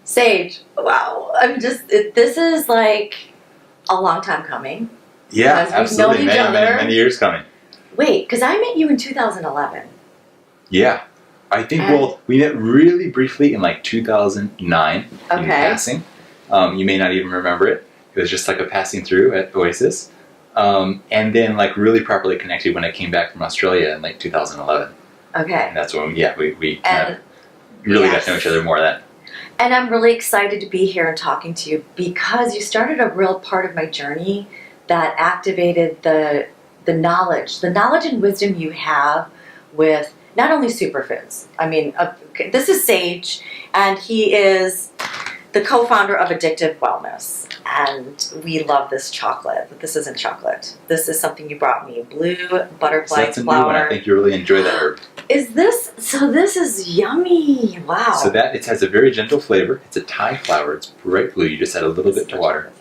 Sage. Wow. This is like a long time coming. Yeah, because we've known absolutely. each other. Many years coming. Wait, because I met you in 2011. Yeah. I think, we met really briefly in like 2009 in passing. You may not even remember it. It was just like a passing through at Oasis. And then like really properly connected when I came back from Australia in like 2011. Okay. And that's when, we kind of really got to know each other more then. And I'm really excited to be here and talking to you because you started a real part of my journey that activated the knowledge and wisdom you have with not only superfoods. I mean, this is Sage, and he is the co-founder of Addictive Wellness. And we love this chocolate, but this isn't chocolate. This is something you brought me, blue butterfly so that's flower. A new one. I think you really enjoy that herb. So this is yummy. Wow. So it has a very gentle flavor. It's a Thai flower. It's bright blue. You just add a little bit to water.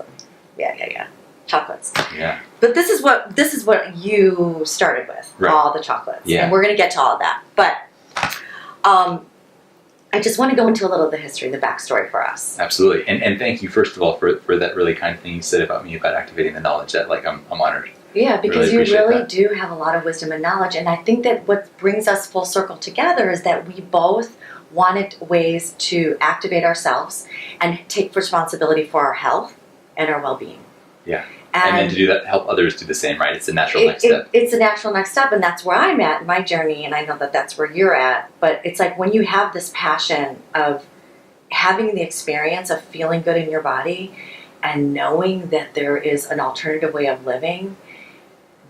Yeah. Chocolates. Yeah. But this is what you started with, all the chocolates. Yeah. And we're going to get to all of that. But I just want to go into a little of the history, the backstory for us. Absolutely. And thank you, first of all, for that really kind thing you said about me about activating the knowledge. That I'm honored. Yeah, because you really do have a lot of wisdom and knowledge. And I think that what brings us full circle together is that we both wanted ways to activate ourselves and take responsibility for our health and our well-being. Yeah. And then to do that, help others do the same, right? It's a natural next step. It's a natural next step, and that's where I'm at in my journey, and I know that that's where you're at. But it's like when you have this passion of having the experience of feeling good in your body and knowing that there is an alternative way of living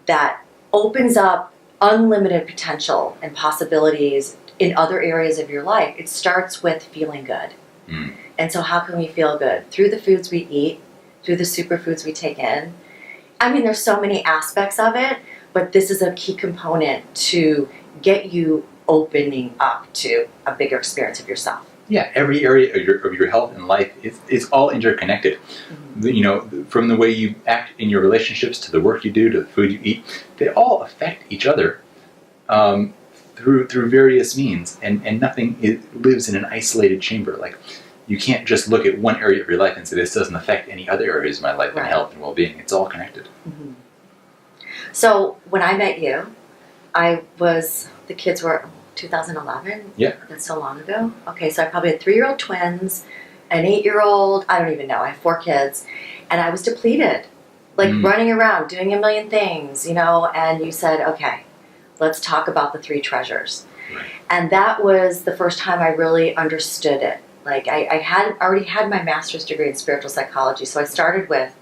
that opens up unlimited potential and possibilities in other areas of your life, it starts with feeling good. Mm. And so how can we feel good? Through the foods we eat, through the superfoods we take in. I mean, there's so many aspects of it, but this is a key component to get you opening up to a bigger experience of yourself. Yeah, every area of your health and life is all interconnected. Mm-hmm. You know, from the way you act in your relationships to the work you do to the food you eat, they all affect each other through various means, and nothing lives in an isolated chamber. Like, you can't just look at one area of your life and say, this doesn't affect any other areas of my life and health and well-being. It's all connected. Mm-hmm. So when I met you, the kids were 2011? Yeah. That's so long ago? Okay, so I probably had 3-year-old twins, an 8-year-old, I don't even know, I have 4 kids, and I was depleted, running around, doing a million things, and you said, okay, let's talk about the 3 treasures. Right. And that was the first time I really understood it. Like, I had already had my master's degree in spiritual psychology, so I started with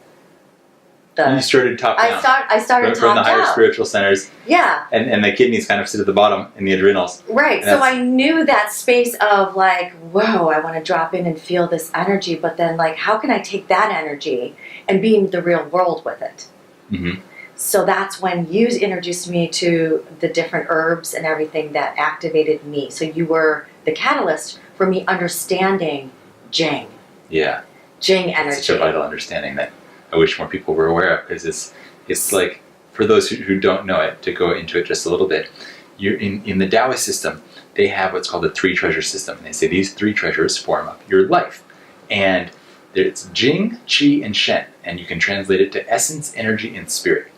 You started top down. I started from the higher down. spiritual centers. Yeah. And the kidneys kind of sit at the bottom in the adrenals. Right. So I knew that space of like, whoa, I want to drop in and feel this energy, but then like, how can I take that energy and be in the real world with it? Mm-hmm. So that's when you introduced me to the different herbs and everything that activated me. So you were the catalyst for me understanding Jing. Yeah. Jing energy. It's such a vital understanding that I wish more people were aware of, because it's like, for those who don't know it, to go into it just a little bit, you're in the Taoist system, they have what's called the 3 treasure system. And they say these 3 treasures form up your life. And it's Jing, Qi, and Shen. And you can translate it to essence, energy, and spirit.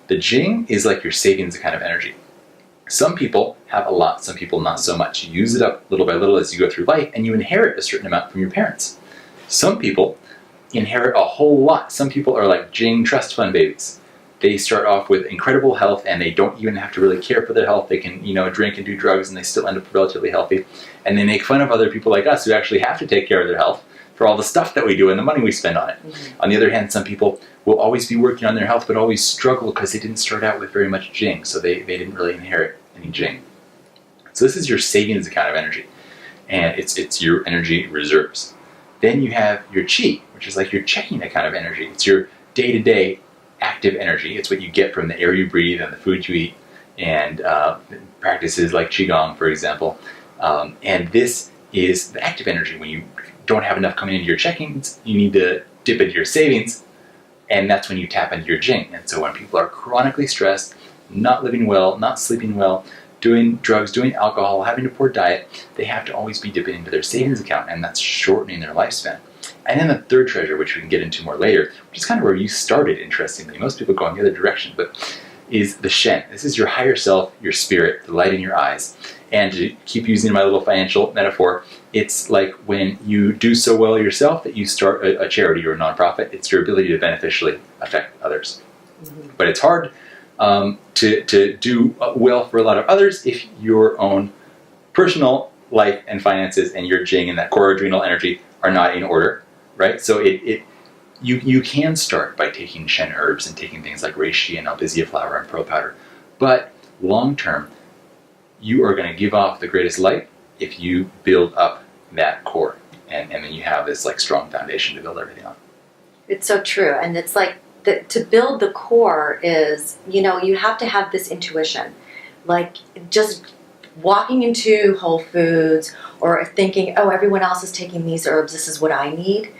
The Jing is like your savings kind of energy. Some people have a lot, some people not so much. You use it up little by little as you go through life, and you inherit a certain amount from your parents. Some people inherit a whole lot. Some people are like Jing trust fund babies. They start off with incredible health, and they don't even have to really care for their health. They can, drink and do drugs, and they still end up relatively healthy. And they make fun of other people like us who actually have to take care of their health for all the stuff that we do and the money we spend on it. Mm-hmm. On the other hand, some people will always be working on their health, but always struggle because they didn't start out with very much Jing, so they didn't really inherit any Jing. So this is your savings account of energy, and it's your energy reserves. Then you have your Qi, which is like your checking account of energy. It's your day-to-day active energy. It's what you get from the air you breathe and the food you eat, and practices like Qigong, for example. And this is the active energy. When you don't have enough coming into your checkings, you need to dip into your savings, and that's when you tap into your Jing. And so when people are chronically stressed, not living well, not sleeping well, doing drugs, doing alcohol, having a poor diet, they have to always be dipping into their savings account, and that's shortening their lifespan. And then the third treasure, which we can get into more later, which is kind of where you started, interestingly. Most people go in the other direction, but is the Shen. This is your higher self, your spirit, the light in your eyes. And to keep using my little financial metaphor, it's like when you do so well yourself that you start a charity or a nonprofit. It's your ability to beneficially affect others. Mm-hmm. But it's hard to do well for a lot of others if your own personal life and finances and your Jing and that core adrenal energy are not in order, right? So you can start by taking Shen herbs and taking things like reishi and albizia flower and pearl powder, but long term, you are going to give off the greatest light if you build up that core, and then you have this like strong foundation to build everything on. It's so true, and it's like to build the core is, you have to have this intuition, like just walking into Whole Foods or thinking, oh, everyone else is taking these herbs, this is what I need.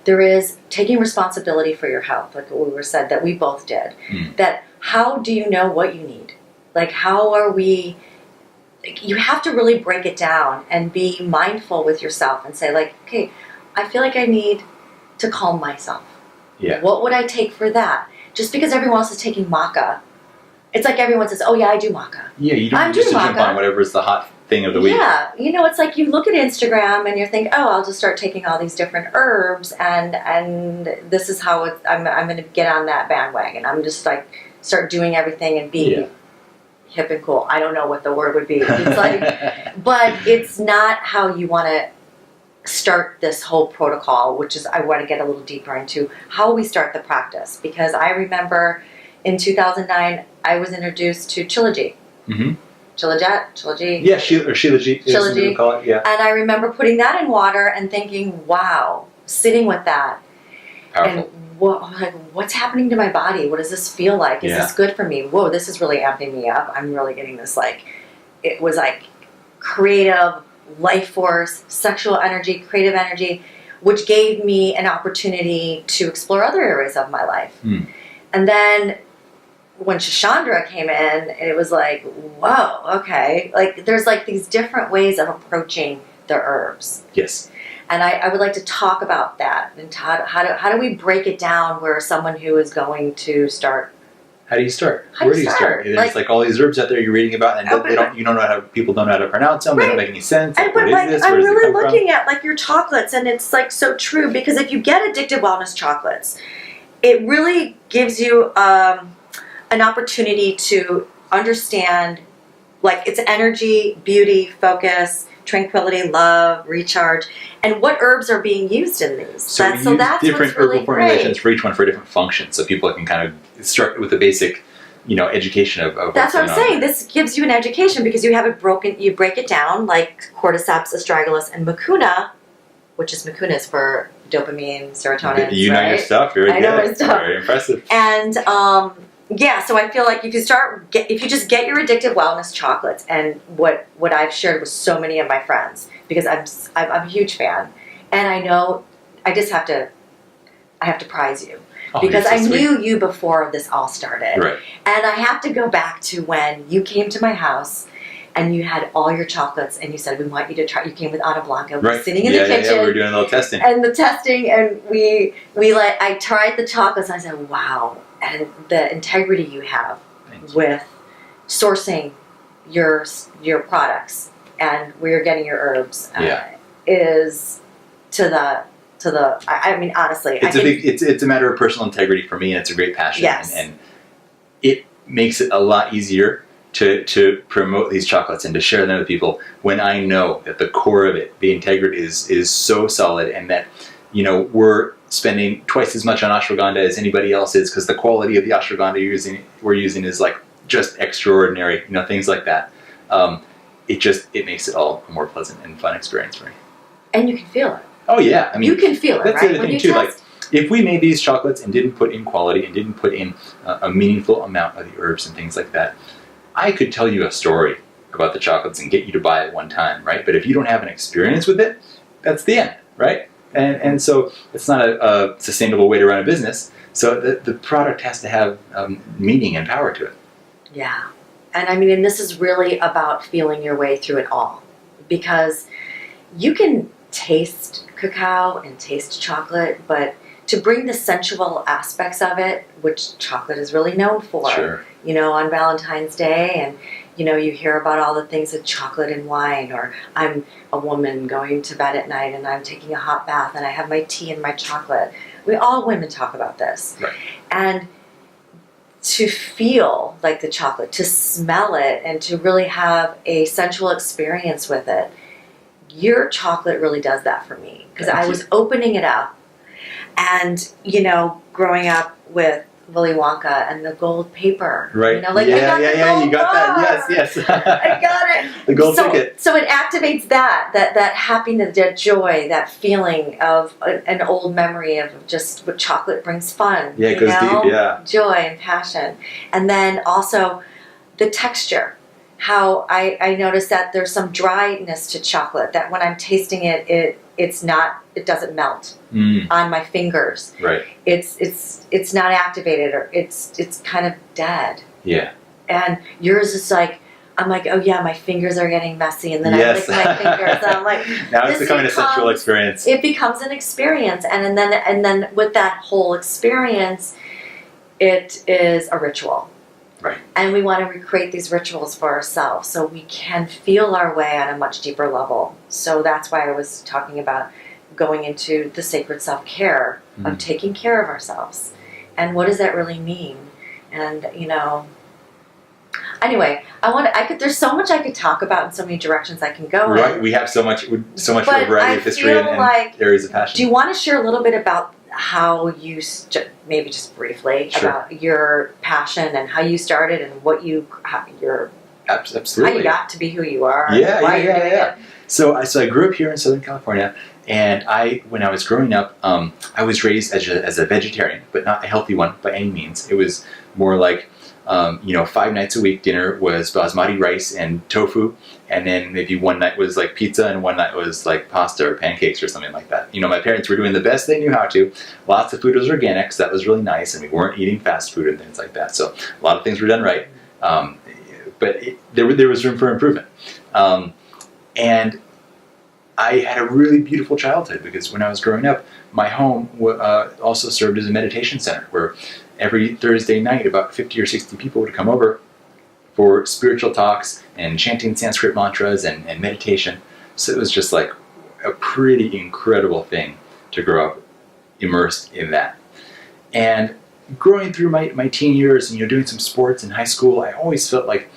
There is taking responsibility for your health, like what we were said that we both did. That how do you know what you need? Like how are we? You have to really break it down and be mindful with yourself and say like, okay, I feel like I need to calm myself. Yeah. What would I take for that? Just because everyone else is taking maca, it's like everyone says, oh yeah, I do maca. Yeah, you don't just jump on whatever is the hot thing of the week. Yeah, it's like you look at Instagram and you think, oh, I'll just start taking all these different herbs and this is how I'm going to get on that bandwagon. I'm just like start doing everything and be hip and cool. I don't know what the word would be. It's like, but it's not how you want to start this whole protocol, which is I want to get a little deeper into how we start the practice, because I remember in 2009 I was introduced to Chilaji. Mm-hmm. Chilaji. Yeah, Shilaji. Chilaji. Call it, yeah. And I remember putting that in water and thinking, wow, sitting with that. Powerful. And what's happening to my body? What does this feel like? Is this good for me? Whoa, this is really amping me up. I'm really getting this it was like creative, life force, sexual energy, creative energy, which gave me an opportunity to explore other areas of my life. And then when Shashandra came in, it was like, whoa, okay. Like there's like these different ways of approaching the herbs. Yes. And I would like to talk about that and how do we break it down where someone who is going to start. How do you start? Where do you start? There's like all these herbs out there you're reading about, and people don't know how to pronounce them. Right. They don't make any sense. And, what is this? I'm really looking at like your chocolates, and it's like so true, because if you get Addictive Wellness chocolates, it really gives you an opportunity to understand like its energy, beauty, focus, tranquility, love, recharge, and what herbs are being used in these. So that's different herbal formulations for each one for different functions, so people can kind of start with the basic, education of that's what I'm saying. This gives you an education because you have it broken. You break it down like cordyceps, astragalus, and mucuna, which is mucuna is for dopamine, serotonin. You know your stuff. Very good. I know my stuff. Very impressive. And so I feel like if you just get your Addictive Wellness chocolates, and what I've shared with so many of my friends, because I'm a huge fan, and I know I have to prize you. Because I knew you before this all started. Right. And I have to go back to when you came to my house and you had all your chocolates and you said, we want you to try. You came with Ana Blanca. We were sitting in the kitchen. Yeah, we were doing a little testing. And the testing, and I tried the chocolates and I said, wow. And the integrity you have with sourcing your products and where you're getting your herbs is to the I mean, honestly, it's a matter of personal integrity for me, and it's a great passion. Yes. And it makes it a lot easier to promote these chocolates and to share them with people when I know that the core of it, the integrity, is so solid, and that we're spending twice as much on ashwagandha as anybody else is, because the quality of the ashwagandha we're using is like just extraordinary. Things like that. It makes it all a more pleasant and fun experience for me. And you can feel it. Oh yeah, I mean, you can feel it, that's right? The other thing too. Like, if we made these chocolates and didn't put in quality and didn't put in a meaningful amount of the herbs and things like that, I could tell you a story about the chocolates and get you to buy it one time, right? But if you don't have an experience with it, that's the end, right? And so it's not a sustainable way to run a business. So the product has to have meaning and power to it. Yeah. And I mean, and this is really about feeling your way through it all, because you can taste cacao and taste chocolate, but to bring the sensual aspects of it, which chocolate is really known for, Sure. you know, on Valentine's Day, and you know, you hear about all the things of chocolate and wine, or I'm a woman going to bed at night and I'm taking a hot bath and I have my tea and my chocolate. All women talk about this. Right. And to feel like the chocolate, to smell it, and to really have a sensual experience with it, your chocolate really does that for me. Because I was opening it up, and, you know, growing up with Willy Wonka and the gold paper. Right. You know, like, yeah, I got the gold you got bar. that. Yes. I got it. The gold ticket. So it activates that happiness, that joy, that feeling of an old memory of just what chocolate brings fun. Yeah, it goes deep, yeah. Joy and passion. And then also the texture. How I noticed that there's some dryness to chocolate, that when I'm tasting it, it doesn't melt on my fingers. Right. It's not activated, or it's kind of dead. Yeah. And yours is like, I'm like, oh yeah, my fingers are getting messy, and then I lick my fingers, and I'm like, now it's becoming a sensual experience. It becomes an experience, and then with that whole experience, it is a ritual. Right. And we want to recreate these rituals for ourselves so we can feel our way on a much deeper level. So that's why I was talking about going into the sacred self-care of taking care of ourselves. And what does that really mean? And, you know, anyway, there's so much I could talk about and so many directions I can go in. Right. We have so much of a But variety of history and like, areas of passion. Do you want to share a little bit about how you, maybe just briefly, Sure. about your passion and how you started and what Absolutely. how you got to be who you are? Yeah. So I grew up here in Southern California, and when I was growing up, I was raised as a vegetarian, but not a healthy one by any means. It was more like, 5 nights a week dinner was basmati rice and tofu, and then maybe one night was like pizza, and one night was like pasta or pancakes or something like that. You know, my parents were doing the best they knew how to. Lots of food was organic, so that was really nice, and we weren't eating fast food and things like that. So a lot of things were done right, but there was room for improvement. And I had a really beautiful childhood, because when I was growing up, my home also served as a meditation center, where every Thursday night about 50 or 60 people would come over for spiritual talks and chanting Sanskrit mantras and meditation. So it was just like a pretty incredible thing to grow up immersed in that. And growing through my teen years and doing some sports in high school, I always felt like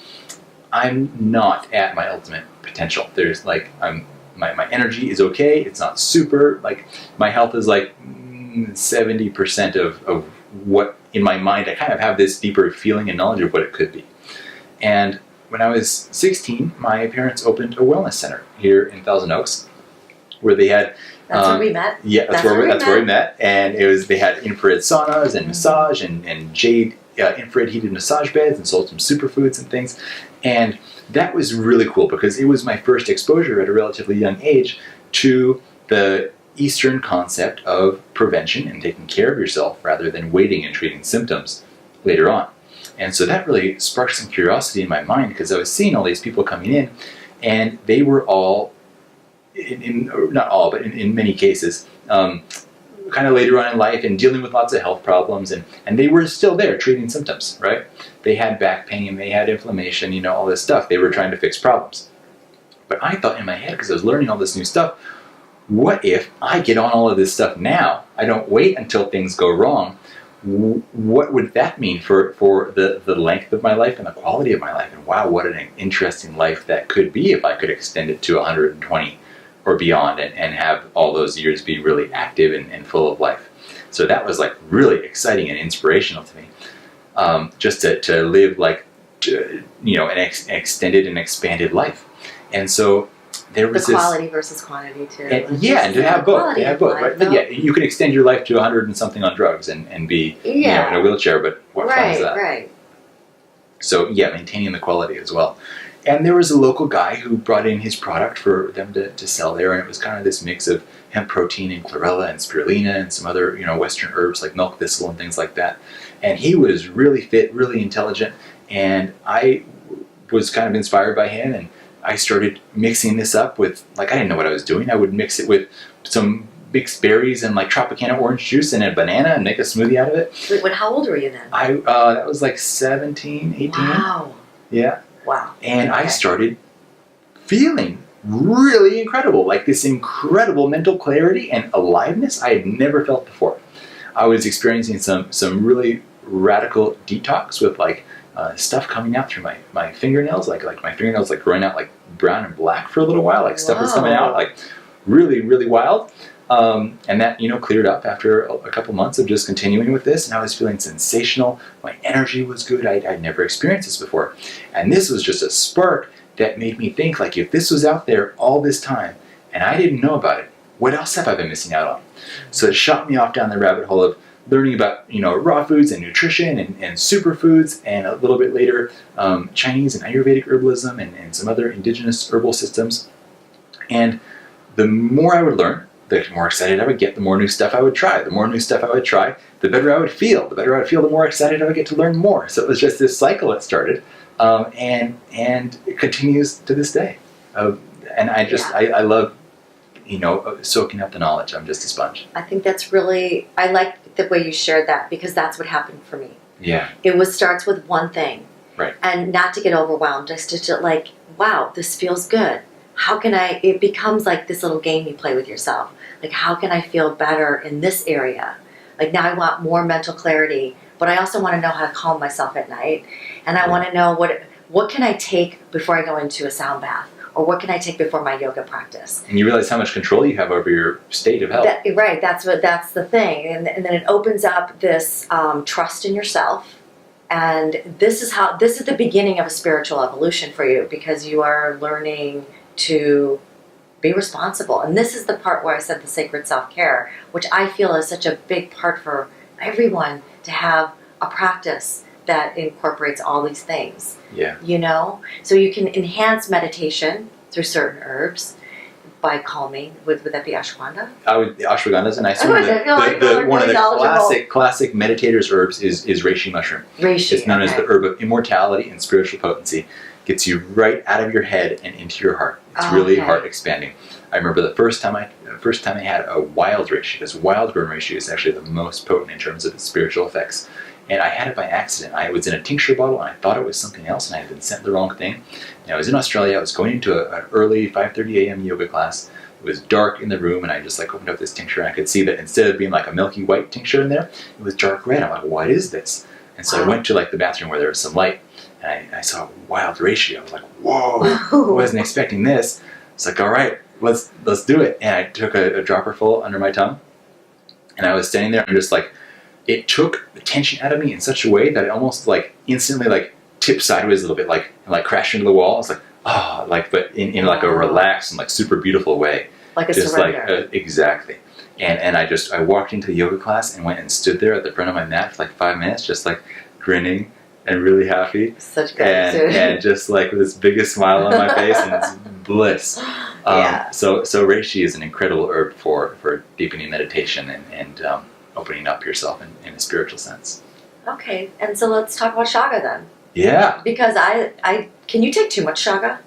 I'm not at my ultimate potential. There's like my energy is okay. It's not super, like my health is like 70% of what in my mind I kind of have this deeper feeling and knowledge of what it could be. And when I was 16, my parents opened a wellness center here in Thousand Oaks, where they had That's where we met. Yeah, that's where we met. And they had infrared saunas and massage and jade infrared heated massage beds, and sold some superfoods and things. And that was really cool, because it was my first exposure at a relatively young age to the Eastern concept of prevention and taking care of yourself rather than waiting and treating symptoms later on. And so that really sparked some curiosity in my mind, because I was seeing all these people coming in, and they were all, not all, but in many cases, kind of later on in life and dealing with lots of health problems, and they were still there treating symptoms, right? They had back pain, they had inflammation, all this stuff. They were trying to fix problems. But I thought in my head, because I was learning all this new stuff, what if I get on all of this stuff now? I don't wait until things go wrong. What would that mean for the length of my life and the quality of my life? And wow, what an interesting life that could be if I could extend it to 120 or beyond, and have all those years be really active and full of life. So that was like really exciting and inspirational to me, just to live like an extended and expanded life. And so there was the quality versus quantity too. And to have both. To have both, right? But yeah, you can extend your life to 100 and something on drugs and be in a wheelchair, but what fun is that? Right. So yeah, maintaining the quality as well. And there was a local guy who brought in his product for them to sell there, and it was kind of this mix of hemp protein and chlorella and spirulina and some other Western herbs like milk thistle and things like that. And he was really fit, really intelligent, and I was kind of inspired by him, and I started mixing this up with, like, I didn't know what I was doing. I would mix it with some mixed berries and like Tropicana orange juice and a banana and make a smoothie out of it. Wait, how old were you then? That was like 17, 18. Wow. Yeah. Wow. And I started feeling really incredible, like this incredible mental clarity and aliveness I had never felt before. I was experiencing some really radical detox with like stuff coming out through my fingernails, like my fingernails like growing out like brown and black for a little while, like stuff was coming out, like really, really wild. And that, cleared up after a couple months of just continuing with this, and I was feeling sensational. My energy was good. I'd never experienced this before. And this was just a spark that made me think, like, if this was out there all this time and I didn't know about it, what else have I been missing out on? So it shot me off down the rabbit hole of learning about, raw foods and nutrition and superfoods, and a little bit later, Chinese and Ayurvedic herbalism and some other indigenous herbal systems. And the more I would learn, the more excited I would get, the more new stuff I would try. The more new stuff I would try, the better I would feel. The better I would feel, the more excited I would get to learn more. So it was just this cycle that started, and it continues to this day. And I love, soaking up the knowledge. I'm just a sponge. I think that's really, I like the way you shared that, because that's what happened for me. Yeah. It starts with one thing. Right. And not to get overwhelmed, just to like, wow, this feels good. How can it becomes like this little game you play with yourself. Like, how can I feel better in this area? Like, now I want more mental clarity, but I also want to know how to calm myself at night. And I want to know what can I take before I go into a sound bath? Or what can I take before my yoga practice? And you realize how much control you have over your state of health. Right, that's the thing. And then it opens up this trust in yourself. And this is the beginning of a spiritual evolution for you, because you are learning to be responsible. And this is the part where I said the sacred self-care, which I feel is such a big part for everyone, to have a practice that incorporates all these things. Yeah. So you can enhance meditation through certain herbs by calming. Would that be ashwagandha? Ashwagandha is a nice one. One of the classic meditators' herbs is reishi mushroom. Reishi. It's known as the herb of immortality and spiritual potency. Gets you right out of your head and into your heart. It's really heart expanding. I remember the first time I had a wild reishi. This wild grown reishi is actually the most potent in terms of its spiritual effects. And I had it by accident. I was in a tincture bottle, and I thought it was something else, and I had been sent the wrong thing. And I was in Australia. I was going into an early 5:30 a.m. yoga class. It was dark in the room, and I just opened up this tincture, and I could see that instead of being like a milky white tincture in there, it was dark red. I'm like, what is this? And so I went to the bathroom where there was some light, and I saw wild reishi. I was like, whoa, I wasn't expecting this. It's like, all right, let's do it. And I took a dropper full under my tongue, and I was standing there, and just it took the tension out of me in such a way that it almost instantly tipped sideways a little bit, and crashed into the wall. It's but in a relaxed and super beautiful way. Like a just surrender. Exactly. And I walked into the yoga class and went and stood there at the front of my mat for 5 minutes, just grinning and really happy. Such gratitude. And just with this biggest smile on my face, and it's bliss. So reishi is an incredible herb for deepening meditation and opening up yourself in a spiritual sense. Okay, and so let's talk about shaga then. Yeah. Because can you take too much shaga?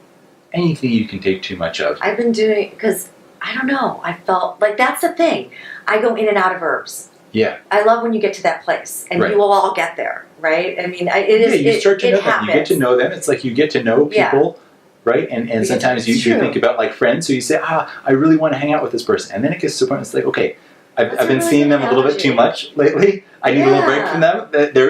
Anything you can take too much of. I've been doing, because I don't know, I felt that's the thing. I go in and out of herbs. Yeah. I love when you get to that place, and you will all get there, right? I mean, you start to know happens. them. You get to know them. It's like you get to know people, right? And sometimes you think about friends, so you say, I really want to hang out with this person. And then it gets to a point where it's like, okay, I've been seeing them a little bit too much lately. I need a little break from them.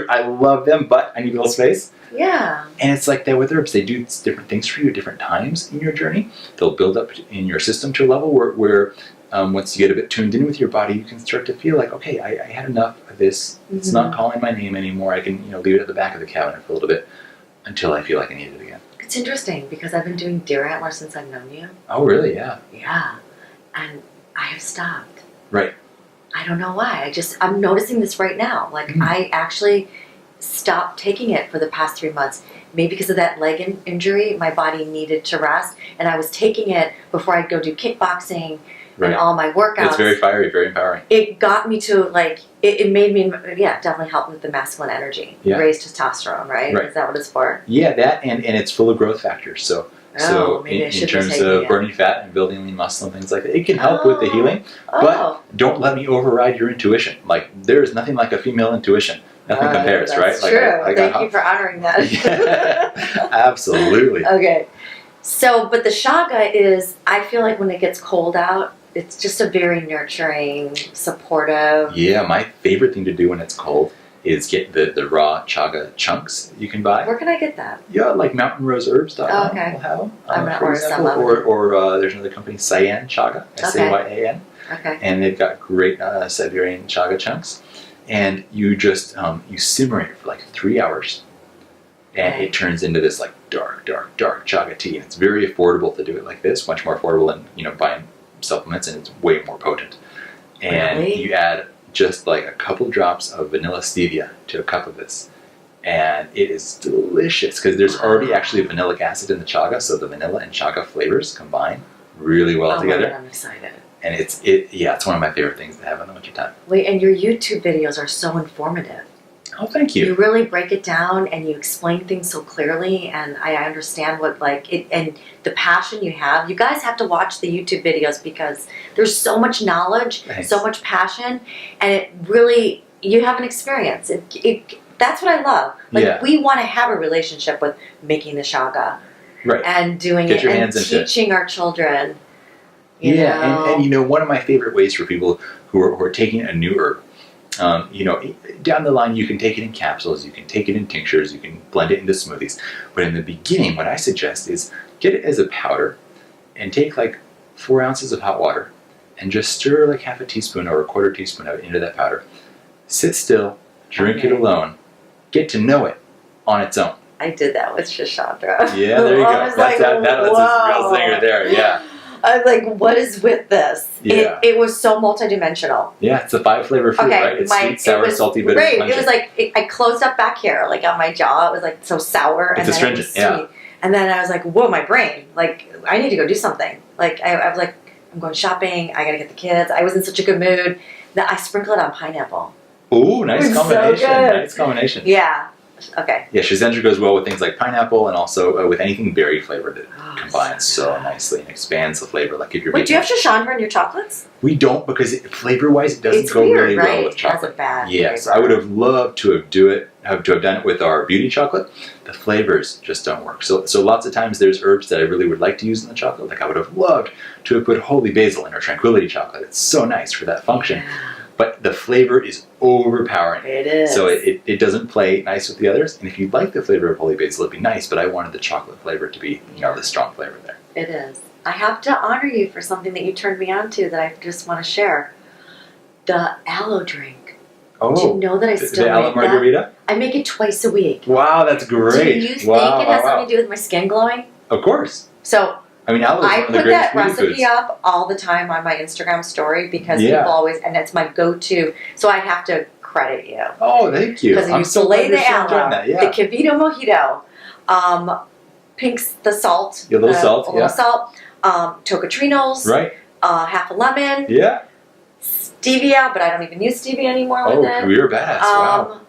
I love them, but I need a little space. Yeah. And it's like that with herbs. They do different things for you at different times in your journey. They'll build up in your system to a level where once you get a bit tuned in with your body, you can start to feel okay, I had enough of this. Mm-hmm. It's not calling my name anymore. I can leave it at the back of the cabinet for a little bit until I feel like I need it again. It's interesting, because I've been doing deer antler since I've known you. Oh, really? Yeah. Yeah. And I have stopped. Right. I don't know why. I'm noticing this right now. I actually stopped taking it for the past 3 months. Maybe because of that leg injury, my body needed to rest. And I was taking it before I'd go do kickboxing and all my workouts. It's very fiery, very empowering. It got me to like, it made me, definitely helped with the masculine energy. Yeah. Raise testosterone, right? Is that what it's for? Yeah, that and it's full of growth factors. So in terms of burning fat and building lean muscle and things like that, it can help with the healing. But don't let me override your intuition. Like, there is nothing like a female intuition. Nothing compares, right? That's true. Thank you for honoring that. Yeah, absolutely. Okay. So, but the chaga is, I feel like when it gets cold out, it's just a very nurturing, supportive. Yeah, my favorite thing to do when it's cold is get the raw chaga chunks you can buy. Where can I get that? Yeah, like mountainroseherbs.com. Okay. Will have them, I'm not for worried example. Or there's another company, Cyan Chaga, Sayan. Okay. And they've got great Siberian chaga chunks. And you just, you simmer it for like 3 hours. And it turns into this like dark chaga tea. And it's very affordable to do it like this, much more affordable than, buying supplements, and it's way more potent. And you add just like a couple drops of vanilla stevia to a cup of this. And it is delicious because there's already actually vanillic acid in the chaga, so the vanilla and chaga flavors combine really well together. God, I'm excited. And it's one of my favorite things to have in the wintertime. Wait, and your YouTube videos are so informative. Oh, thank you. You really break it down and you explain things so clearly, and I understand what and the passion you have. You guys have to watch the YouTube videos because there's so much knowledge, so much passion, and it really, you have an experience. That's what I love. Like, we want to have a relationship with making the chaga, right? And doing it and teaching our children. You know? And one of my favorite ways for people who are taking a new herb. Down the line, you can take it in capsules, you can take it in tinctures, you can blend it into smoothies. But in the beginning, what I suggest is get it as a powder and take like 4 ounces of hot water and just stir like half a teaspoon or a quarter teaspoon of it into that powder. Sit still, drink it alone, get to know it on its own. I did that with Shashandra. Yeah, there you go. That's a real singer there, yeah. I was like, what is with this? Yeah. It was so multidimensional. Yeah, it's a 5-flavor fruit, right? It's sweet, sour, salty, bitter, and pungent. It was like, I closed up back here, like on my jaw. It was like so sour. It's astringent, sweet. And then I was like, whoa, my brain. Like, I need to go do something. Like, I was like, I'm going shopping. I got to get the kids. I was in such a good mood that I sprinkled it on pineapple. Ooh, nice combination. So good. Nice combination. Yeah. Okay. Yeah, Shazendra goes well with things like pineapple and also with anything berry flavored that combines so nicely and expands the flavor. Like if you're do you have Shashandra in your chocolates? We don't, because flavor-wise it doesn't go really well with chocolate. It has a bad yes, flavor. I would have loved to have done it with our beauty chocolate. The flavors just don't work. So lots of times there's herbs that I really would like to use in the chocolate. Like I would have loved to have put holy basil in our tranquility chocolate. It's so nice for that function. Yeah. But the flavor is overpowering. It is. So it doesn't play nice with the others. And if you like the flavor of holy basil, it'd be nice, but I wanted the chocolate flavor to be, the strong flavor there. It is. I have to honor you for something that you turned me on to that I just want to share. The aloe drink. Oh. Do you know that I still the aloe make margarita? That? I make it twice a week. Wow, that's great. Do you think it has something to do with my skin glowing? Of course. So aloe is one of the greatest put that recipe foods up all the time on my Instagram story because people always, and it's my go-to. So I have to credit you. Oh, thank you. Because you fillet the aloe, the Cavito Mojito, the salt, a little salt, tocotrinos, right? Half a lemon, stevia, but I don't even use stevia anymore with it. Oh, you're badass! Wow.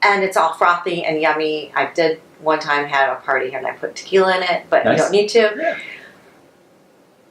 And it's all frothy and yummy. I did one time have a party and I put tequila in it, but you don't need to. Yeah.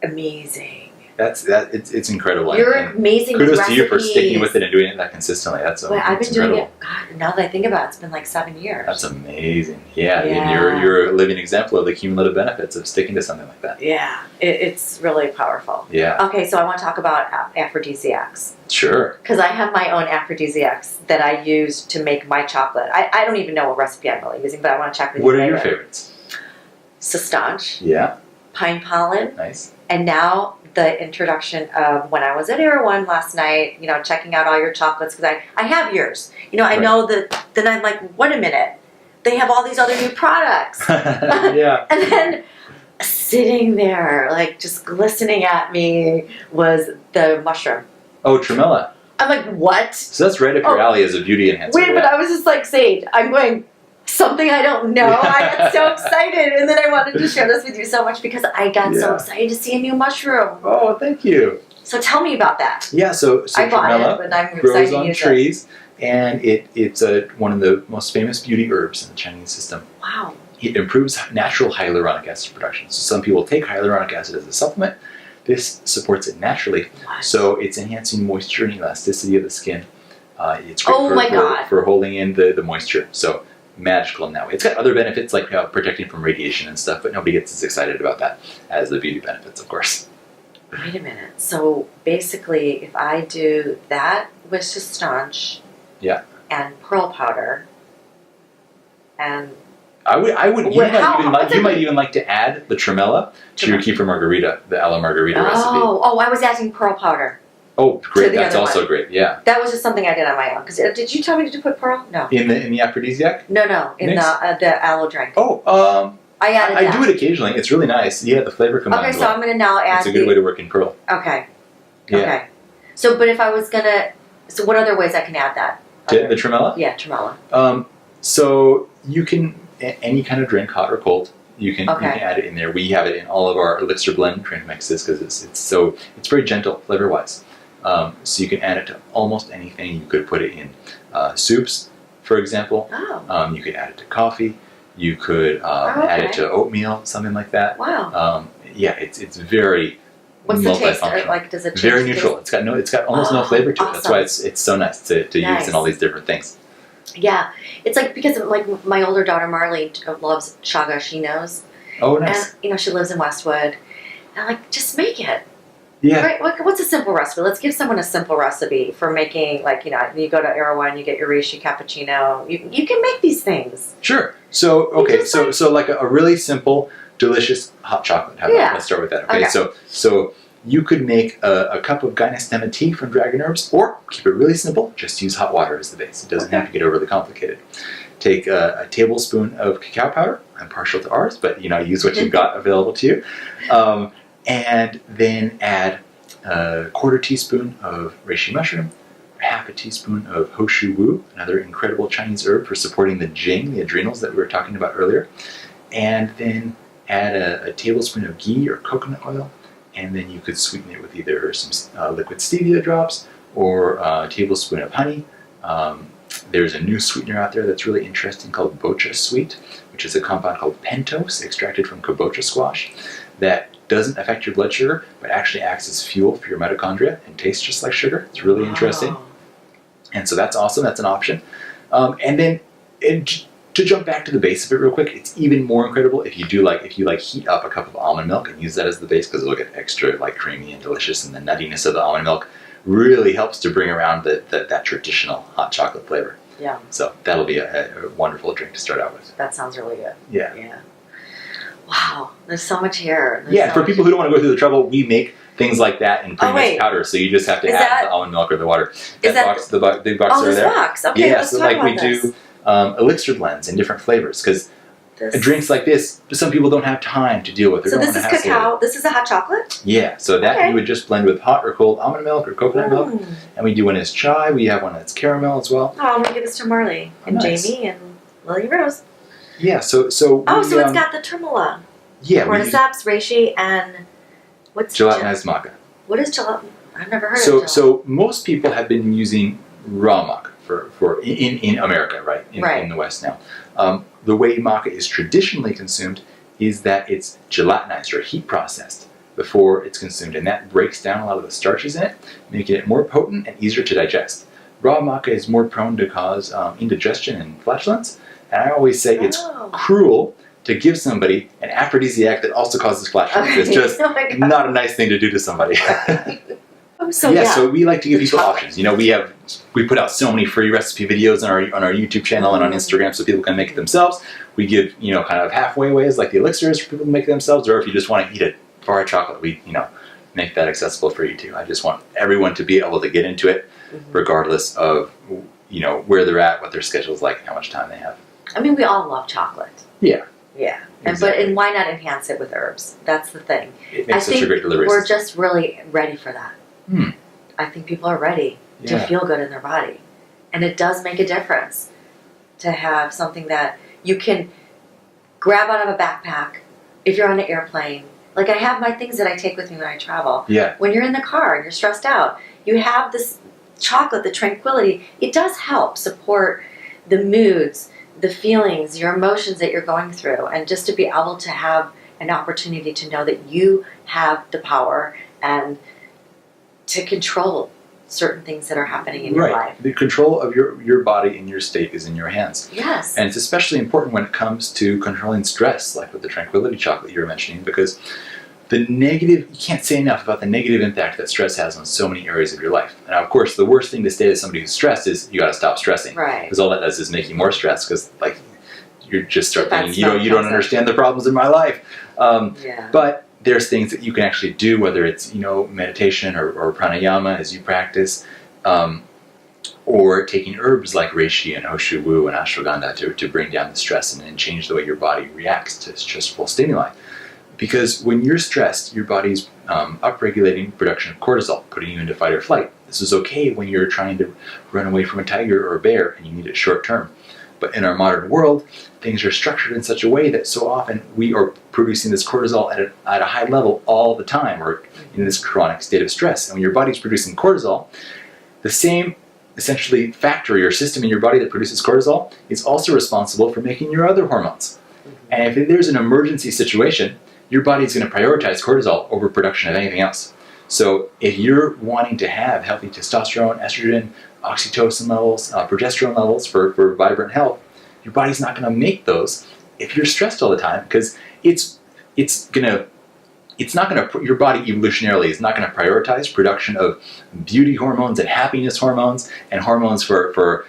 Amazing. It's incredible. You're amazing. Kudos with to you for sticking with it and doing it that consistently. I've been doing it. God, now that I think about it, it's been like 7 years. That's amazing. Yeah. And you're a living example of the cumulative benefits of sticking to something like that. Yeah, it's really powerful. Yeah. Okay, so I want to talk about aphrodisiacs. Sure. Because I have my own aphrodisiacs that I use to make my chocolate. I don't even know what recipe I'm really using, but I want to check with you. What are your favorites? Sustanche. Yeah. Pine pollen. Nice. And now the introduction of when I was at Erewhon last night, checking out all your chocolates, because I have yours. I know that, then I'm like, wait a minute, they have all these other new products. Yeah. And then sitting there, like just glistening at me was the mushroom. Oh, tremella. I'm like, what? So that's right up your alley as a beauty enhancer. Wait, but I was just like, Sage, I'm going, something I don't know. I got so excited, and then I wanted to share this with you so much because I got so excited to see a new mushroom. Oh, thank you. So tell me about that. Yeah, so I bought tremella it, but I'm excited grows to on use trees, and it's one of the most famous beauty herbs in the Chinese system. Wow. It improves natural hyaluronic acid production. So some people take hyaluronic acid as a supplement. This supports it naturally. What? So it's enhancing moisture and elasticity of the skin. It's great Oh my God. for holding in the moisture. So magical in that way. It's got other benefits like protecting from radiation and stuff, but nobody gets as excited about that as the beauty benefits, of course. Wait a minute. So basically, if I do that with Sustanche, Yeah, and pearl powder, and I would. You Wait, might even like to add the tremella to your kefir margarita, the aloe margarita recipe. Oh, I was adding pearl powder. Oh, great! the That's other also one. great. Yeah. That was just something I did on my own. Because did you tell me to put pearl? No. In the aphrodisiac. No. In Mix? the aloe drink. Oh, I added I that. do it occasionally. It's really nice. Yeah, the flavor combines Okay, so well. I'm going to now add It's a good way to work in pearl. Okay. Yeah. Okay. So, but if I was going to... So what other ways I can add that? The tremella? Yeah, tremella. So you can, any kind of drink, hot or cold, you can add it in there. We have it in all of our elixir blend drink mixes because it's very gentle flavor-wise. So you can add it to almost anything. You could put it in soups, for example. Oh. You could add it to coffee. You could add it to oatmeal, something like that. Wow. Yeah, it's very What's the taste? multifunctional. Like, does it change Very the neutral. taste? It's got almost no flavor to it. That's why Awesome. it's so nice to use in all these different things. Yeah. It's like, because like my older daughter Marley loves chaga, she knows. Oh, nice. And, she lives in Westwood. And I'm like, just make it. Yeah. Right? What's a simple recipe? Let's give someone a simple recipe for making, like, you go to Erewhon, you get your reishi cappuccino. You can make these things. Sure. So, okay. So like a really simple, delicious hot chocolate. How about Yeah. let's start with that. Okay. Okay. So you could make a cup of Gynostema tea from Dragon Herbs, or keep it really simple. Just use hot water as the base. It doesn't have to get overly complicated. Take a tablespoon of cacao powder. I'm partial to ours, but use what you've got available to you. And then add a quarter teaspoon of reishi mushroom, half a teaspoon of Hoshu Wu, another incredible Chinese herb for supporting the Jing, the adrenals that we were talking about earlier. And then add a tablespoon of ghee or coconut oil, and then you could sweeten it with either some liquid stevia drops or a tablespoon of honey. There's a new sweetener out there that's really interesting called bocha sweet, which is a compound called pentose, extracted from kabocha squash, that doesn't affect your blood sugar, but actually acts as fuel for your mitochondria and tastes just like sugar. It's really interesting. And so that's awesome. That's an option. And then to jump back to the base of it real quick, it's even more incredible if you heat up a cup of almond milk and use that as the base, because it'll get extra creamy and delicious, and the nuttiness of the almond milk really helps to bring around that traditional hot chocolate flavor. Yeah. So that'll be a wonderful drink to start out with. That sounds really good. Yeah. Yeah. Wow. There's so much here. For people who don't want to go through the trouble, we make things like that in pre-mixed powder, so you just have to add the almond milk or the water. The big box over there. Box. Okay, yeah, let's so talk like about we this. do elixir blends in different flavors, because drinks like this, some people don't have time to deal with. So this is cacao. This is a hot chocolate? Yeah, so that you would just blend with hot or cold almond milk or coconut milk. And we do one as chai. We have one that's caramel as well. Oh, I'm going to give this to Marley and Jamie and Lily Rose. Yeah, so so it's got the tremolo. Yeah. Cordyceps, reishi, and what's gelatinized maca. What is gelatin? I've never heard of gelatin. So most people have been using raw maca for in America, right? In the West now. The way maca is traditionally consumed is that it's gelatinized or heat processed before it's consumed, and that breaks down a lot of the starches in it, making it more potent and easier to digest. Raw maca is more prone to cause indigestion and flatulence, and I always say it's cruel to give somebody an aphrodisiac that also causes flatulence. It's just not a nice thing to do to somebody. So we like to give people options. We put out so many free recipe videos on our YouTube channel and on Instagram, so people can make it themselves. We give kind of halfway ways, like the elixirs, for people to make it themselves, or if you just want to eat a bar of chocolate, we make that accessible for you too. I just want everyone to be able to get into it, regardless of where they're at, what their schedule's like, how much time they have. I mean, we all love chocolate. Yeah. Yeah. Exactly. And why not enhance it with herbs? That's the thing. It makes such a great delivery we're system. just really ready for that. I think people are ready to feel good in their body. And it does make a difference to have something that you can grab out of a backpack if you're on an airplane, Like I have my things that I take with me when I travel. Yeah. When you're in the car and you're stressed out, you have this chocolate, the tranquility. It does help support the moods, the feelings, your emotions that you're going through, and just to be able to have an opportunity to know that you have the power and to control certain things that are happening in your life. The control of your body and your state is in your hands. Yes. And it's especially important when it comes to controlling stress, like with the tranquility chocolate you were mentioning, because you can't say enough about the negative impact that stress has on so many areas of your life. And of course, the worst thing to say to somebody who's stressed is you got to stop stressing. Right. Because all that does is make you more stressed, because like you just start thinking, That's you don't understand the problems in my life. Yeah. But there's things that you can actually do, whether it's meditation or pranayama as you practice, or taking herbs like reishi and hoshu wu and ashwagandha to bring down the stress and change the way your body reacts to stressful stimuli. Because when you're stressed, your body's upregulating production of cortisol, putting you into fight or flight. This is okay when you're trying to run away from a tiger or a bear and you need it short term. But in our modern world, things are structured in such a way that so often we are producing this cortisol at a high level all the time, or in this chronic state of stress. And when your body's producing cortisol, the same essentially factory or system in your body that produces cortisol is also responsible for making your other hormones. And if there's an emergency situation, your body's going to prioritize cortisol over production of anything else. So if you're wanting to have healthy testosterone, estrogen, oxytocin levels, progesterone levels for vibrant health, your body's not going to make those if you're stressed all the time, because your body evolutionarily is not going to prioritize production of beauty hormones and happiness hormones and hormones for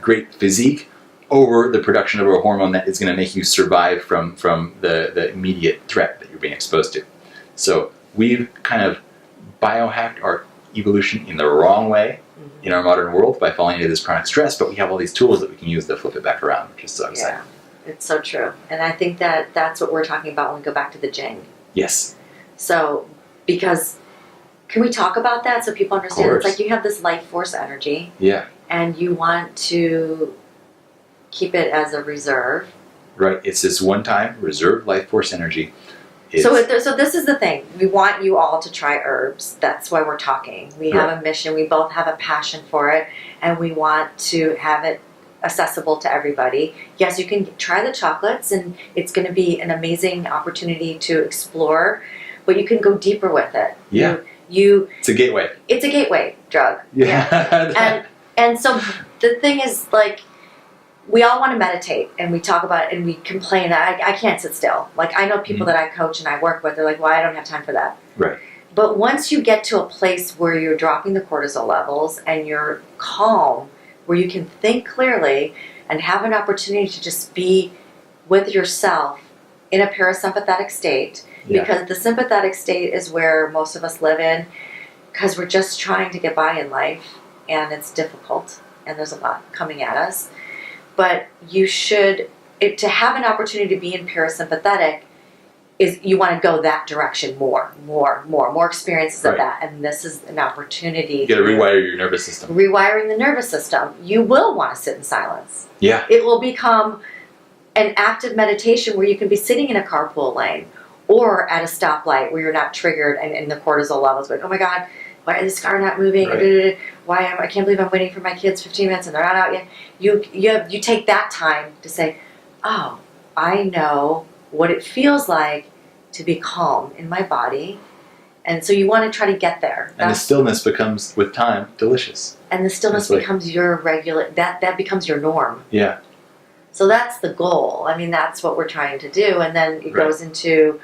great physique over the production of a hormone that is going to make you survive from the immediate threat that you're being exposed to. So we've kind of biohacked our evolution in the wrong way in our modern world by falling into this chronic stress, but we have all these tools that we can use to flip it back around, which is so exciting. Yeah, it's so true. And I think that's what we're talking about when we go back to the Jing. Yes. So, because, can we talk about that so people understand? Of course. It's like you have this life force energy. Yeah. And you want to keep it as a reserve. Right. It's this one-time reserve life force energy. So this is the thing. We want you all to try herbs. That's why we're talking. We have a mission. We both have a passion for it. And we want to have it accessible to everybody. Yes, you can try the chocolates, and it's going to be an amazing opportunity to explore. But you can go deeper with it. Yeah. It's a gateway. It's a gateway drug. Yeah. And so the thing is, like, we all want to meditate, and we talk about it, and we complain that I can't sit still. Like, I know people that I coach and I work with, they're like, well, I don't have time for that. Right. But once you get to a place where you're dropping the cortisol levels and you're calm, where you can think clearly and have an opportunity to just be with yourself in a parasympathetic state, because the sympathetic state is where most of us live in, because we're just trying to get by in life, and it's difficult, and there's a lot coming at us. But you should, to have an opportunity to be in parasympathetic, is you want to go that direction more experiences of that. And this is an opportunity. You got to rewire your nervous system. Rewiring the nervous system. You will want to sit in silence. Yeah. It will become an active meditation where you can be sitting in a carpool lane or at a stoplight where you're not triggered and the cortisol levels going, oh my God, why is this car not moving? Right. I can't believe I'm waiting for my kids 15 minutes and they're not out yet. You take that time to say, oh, I know what it feels like to be calm in my body. And so you want to try to get there. And the stillness becomes, with time, delicious. And the stillness becomes your regular, that becomes your norm. Yeah. So that's the goal. I mean, that's what we're trying to do. And then it goes into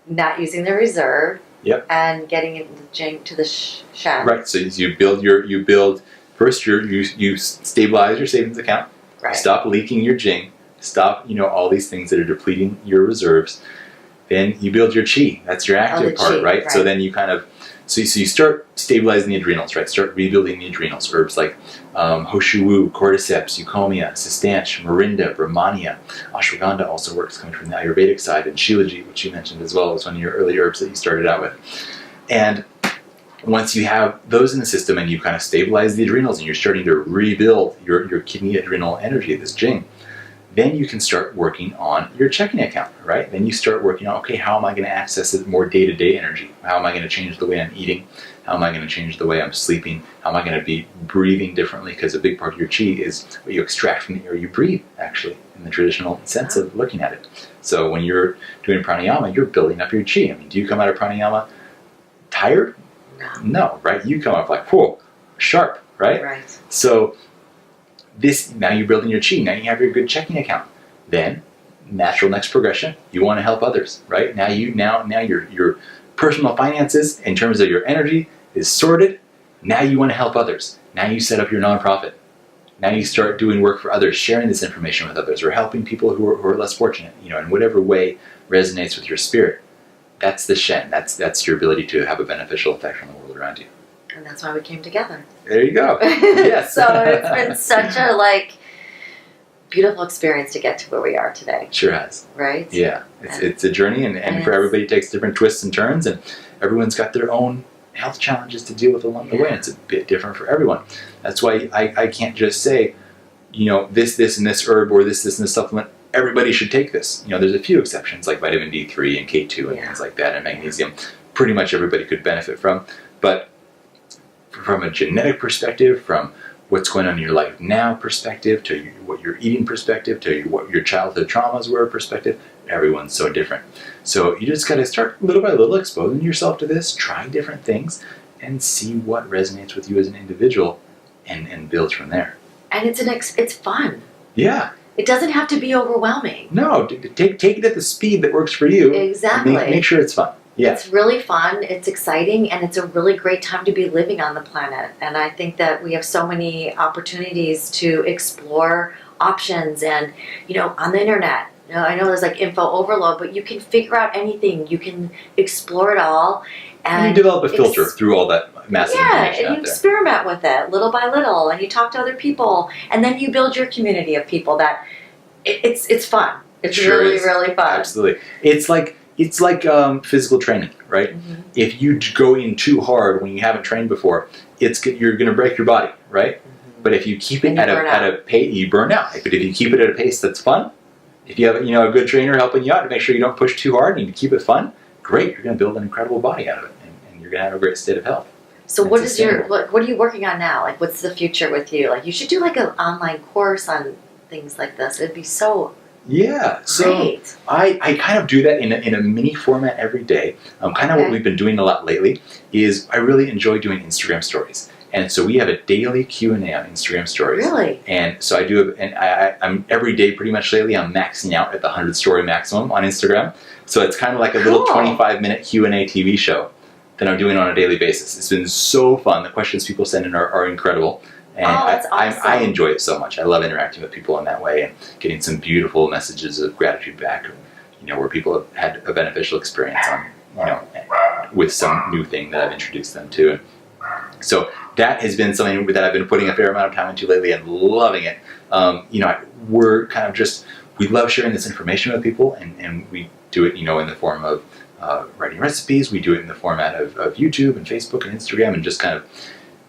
not using the reserve. Yep. And getting into the shen. Right. So you build first. You stabilize your savings account. Right. Stop leaking your jing. Stop all these things that are depleting your reserves. Then you build your chi. That's your active part, right? So then you kind of so you start stabilizing the adrenals, right? Start rebuilding the adrenals. Herbs like hoshu wu, cordyceps, eucommia, cistanche, morinda, brahmania. Ashwagandha also works coming from the Ayurvedic side, and shilajit, which you mentioned as well, was one of your early herbs that you started out with. And once you have those in the system and you kind of stabilize the adrenals and you're starting to rebuild your kidney adrenal energy, this jing, then you can start working on your checking account, right? Then you start working on, okay, how am I going to access it more day-to-day energy? How am I going to change the way I'm eating? How am I going to change the way I'm sleeping? How am I going to be breathing differently? Because a big part of your chi is what you extract from the air you breathe, actually, in the traditional sense of looking at it. So when you're doing pranayama, you're building up your chi. I mean, do you come out of pranayama tired? No, right? You come up like, whoa, sharp, right? Right. So now you're building your chi. Now you have your good checking account. Then, natural next progression, you want to help others, right? Now your personal finances in terms of your energy is sorted. Now you want to help others. Now you set up your nonprofit. Now you start doing work for others, sharing this information with others, or helping people who are less fortunate, in whatever way resonates with your spirit. That's the Shen. That's your ability to have a beneficial effect on the world around you. And that's why we came together. There you go. Yes. So it's been such a beautiful experience to get to where we are today. Sure has. Right? Yeah. It's a journey, and for everybody it takes different twists and turns, and everyone's got their own health challenges to deal with along the way, and it's a bit different for everyone. That's why I can't just say, this and this herb or this and this supplement, everybody should take this. There's a few exceptions like vitamin D3 and K2 and things like that, and magnesium. Pretty much everybody could benefit from. But from a genetic perspective, from what's going on in your life now perspective, to what you're eating perspective, to what your childhood traumas were perspective, everyone's so different. So you just got to start little by little exposing yourself to this, trying different things, and see what resonates with you as an individual, and build from there. And it's fun. Yeah. It doesn't have to be overwhelming. No, take it at the speed that works for you. Exactly. Make sure it's fun. Yeah. It's really fun, it's exciting, and it's a really great time to be living on the planet. And I think that we have so many opportunities to explore options and, on the internet. I know there's info overload, but you can figure out anything. You can explore it all. And you develop a filter through all that massive information and out you there. experiment with it little by little, and you talk to other people, and then you build your community of people that it's fun. It's Sure really, is. really fun. Absolutely. It's like physical training, right? Mm-hmm. If you go in too hard when you haven't trained before, you're going to break your body, right? Mm-hmm. But if you keep it at a pace, you burn out. But if you keep it at a pace that's fun, if you have a good trainer helping you out to make sure you don't push too hard and you keep it fun, great. You're going to build an incredible body out of it, and you're going to have a great state of health. So what are you working on now? What's the future with you? You should do an online course on things like this. It'd be so Yeah, so great. I kind of do that in a mini format every day. Kind of what we've been doing a lot lately is I really enjoy doing Instagram stories. And so we have a daily Q&A on Instagram stories. Really? And so I do, and I'm every day pretty much lately, I'm maxing out at the 100 story maximum on Instagram. So it's kind of like a little 25-minute Q&A TV show that I'm doing on a daily basis. It's been so fun. The questions people send in are incredible. And that's awesome. I enjoy it so much. I love interacting with people in that way and getting some beautiful messages of gratitude back, where people have had a beneficial experience on, with some new thing that I've introduced them to. And so that has been something that I've been putting a fair amount of time into lately and loving it. We're kind of we love sharing this information with people, and we do it, in the form of writing recipes. We do it in the format of YouTube and Facebook and Instagram, and just kind of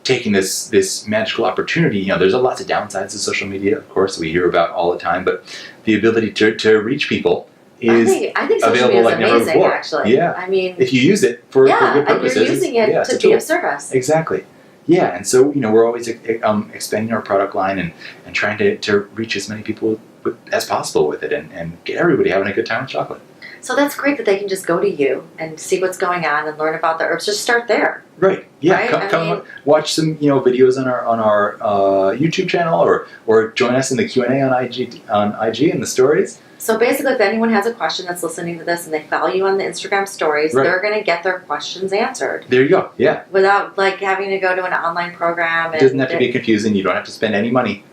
taking this magical opportunity. There's a lot of downsides to social media, of course, we hear about all the time, but the ability to reach people is I think social available media is like never amazing, before. actually. Yeah. I mean, if you use it for good purposes. You're using it to be of service. Exactly. Yeah, and so, we're always expanding our product line and trying to reach as many people as possible with it and get everybody having a good time with chocolate. So that's great that they can just go to you and see what's going on and learn about the herbs. Just start there. Right. Yeah. Right? Come watch some videos on our YouTube channel or join us in the Q&A on IG and the stories. So basically, if anyone has a question that's listening to this and they follow you on the Instagram stories, they're going to get their questions answered. There you go. Yeah. Without having to go to an online program. It doesn't have to be confusing. You don't have to spend any money,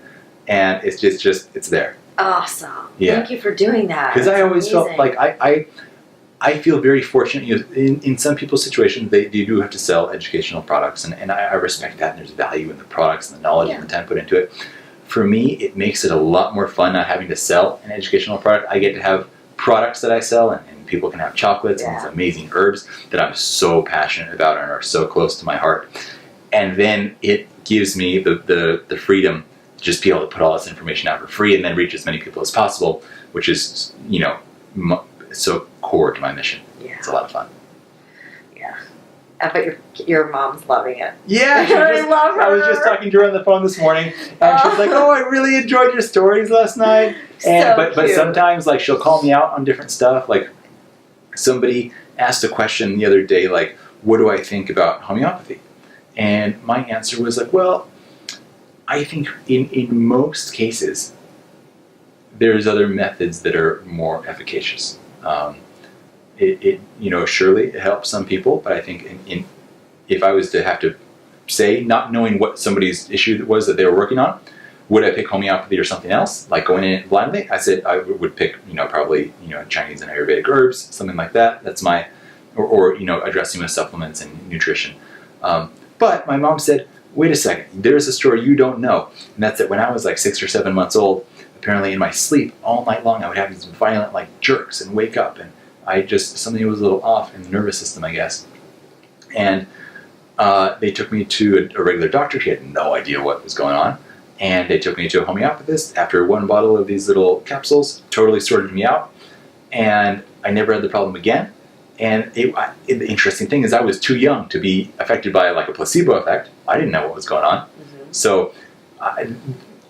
and it's just it's there. Awesome. Yeah. Thank you for doing that. Because I always felt like I feel very fortunate. In some people's situations, they do have to sell educational products, and I respect that, and there's value in the products and the knowledge and the time put into it. For me, it makes it a lot more fun not having to sell an educational product. I get to have products that I sell, and people can have chocolates and these amazing herbs that I'm so passionate about and are so close to my heart. And then it gives me the freedom just be able to put all this information out for free and then reach as many people as possible, which is, so core to my mission. Yeah. It's a lot of fun. Yeah. I bet your mom's loving it. Yeah, I love her. I was just talking to her on the phone this morning, and she was like, "Oh, I really enjoyed your stories last night." And So but cute. sometimes like she'll call me out on different stuff. Like somebody asked a question the other day, like, "What do I think about homeopathy?" And my answer was like, "Well, I think in most cases, there's other methods that are more efficacious. Surely it helps some people, but I think if I was to have to say, not knowing what somebody's issue was that they were working on, would I pick homeopathy or something else, like going in it blindly? I said I would pick, probably, Chinese and Ayurvedic herbs, something like that. That's my, or addressing with supplements and nutrition. But my mom said, wait a second, there's a story you don't know. And that's that when I was like 6 or 7 months old, apparently in my sleep all night long, I would have these violent like jerks and wake up, and something was a little off in the nervous system, I guess. And they took me to a regular doctor. He had no idea what was going on. And they took me to a homeopathist. After one bottle of these little capsules, totally sorted me out. And I never had the problem again. And the interesting thing is I was too young to be affected by like a placebo effect. I didn't know what was going on. Mm-hmm. So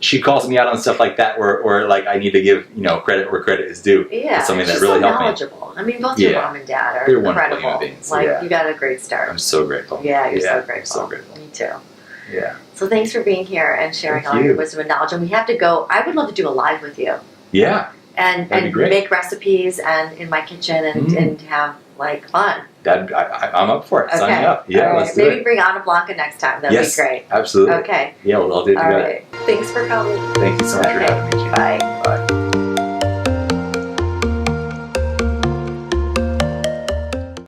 she calls me out on stuff like that where like I need to give credit where credit is due. Yeah, it's something that she's really so helped me. knowledgeable. I mean, both your mom and dad are They're wonderful incredible. human beings. Like, Yeah. you got a great start. I'm so grateful. Yeah, you're so I'm grateful. so grateful. Me too. Yeah. So thanks for being here and sharing Thank all you. your wisdom and knowledge. And we have to go. I would love to do a live with you Yeah. and That'd be great. make recipes and in my kitchen and have like fun. I'm up for it. Okay. Sign me up. Yeah, All right. let's do Maybe it. bring Ana Blanca next time. That'd Yes, be great. absolutely. Okay. Yeah, we'll all do it All together. right. Thanks for coming. Thank you so much for Okay. having me, Gina. Bye. Bye.